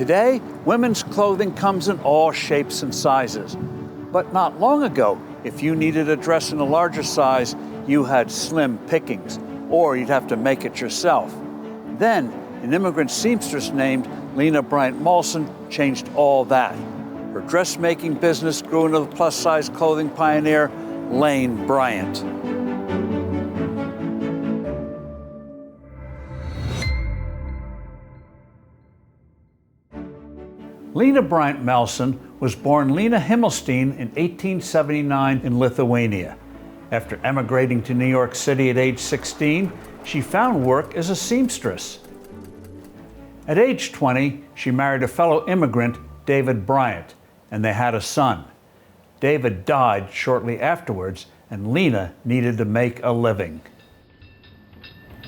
Today, women's clothing comes in all shapes and sizes. But not long ago, if you needed a dress in a larger size, you had slim pickings, or you'd have to make it yourself. Then, an immigrant seamstress named Lena Malsin changed all that. Her dressmaking business grew into the plus-size clothing pioneer, Lane Bryant. Lena Bryant Malsin was born Lena Himmelstein in 1879 in Lithuania. After emigrating to New York City at age 16, she found work as a seamstress. At age 20, she married a fellow immigrant, David Bryant, and they had a son. David died shortly afterwards, and Lena needed to make a living.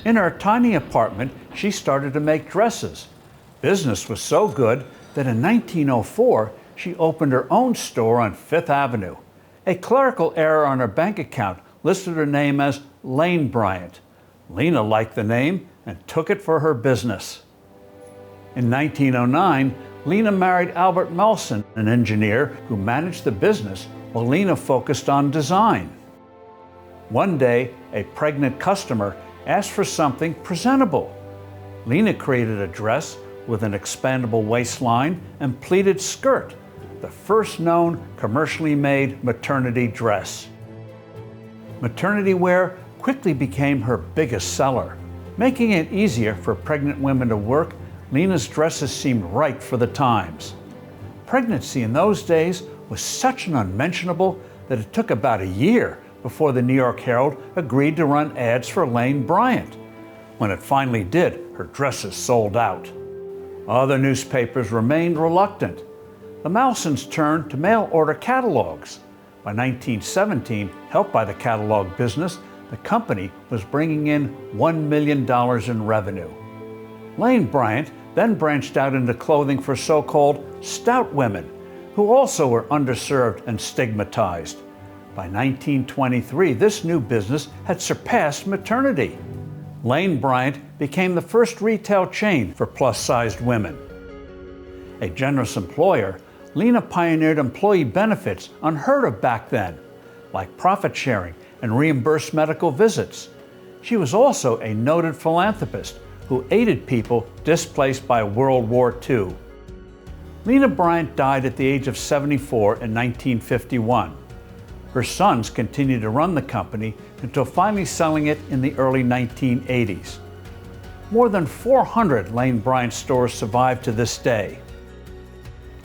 In her tiny apartment, she started to make dresses. Business was so good that in 1904, she opened her own store on Fifth Avenue. A clerical error on her bank account listed her name as Lane Bryant. Lena liked the name and took it for her business. In 1909, Lena married Albert Malsin, an engineer who managed the business while Lena focused on design. One day, a pregnant customer asked for something presentable. Lena created a dress with an expandable waistline and pleated skirt, the first known commercially made maternity dress. Maternity wear quickly became her biggest seller. Making it easier for pregnant women to work, Lena's dresses seemed right for the times. Pregnancy in those days was such an unmentionable that it took about a year before the New York Herald agreed to run ads for Lane Bryant. When it finally did, her dresses sold out. Other newspapers remained reluctant. The Malsins turned to mail-order catalogs. By 1917, helped by the catalog business, the company was bringing in $1 million in revenue. Lane Bryant then branched out into clothing for so-called stout women, who also were underserved and stigmatized. By 1923, this new business had surpassed maternity. Lane Bryant became the first retail chain for plus-sized women. A generous employer, Lena pioneered employee benefits unheard of back then, like profit sharing and reimbursed medical visits. She was also a noted philanthropist who aided people displaced by World War II. Lena Bryant died at the age of 74 in 1951. Her sons continued to run the company until finally selling it in the early 1980s. More than 400 Lane Bryant stores survive to this day.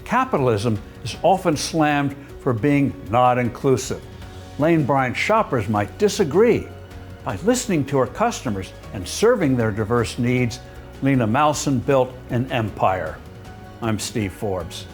Capitalism is often slammed for being not inclusive. Lane Bryant shoppers might disagree. By listening to her customers and serving their diverse needs, Lena Malsin built an empire. I'm Steve Forbes.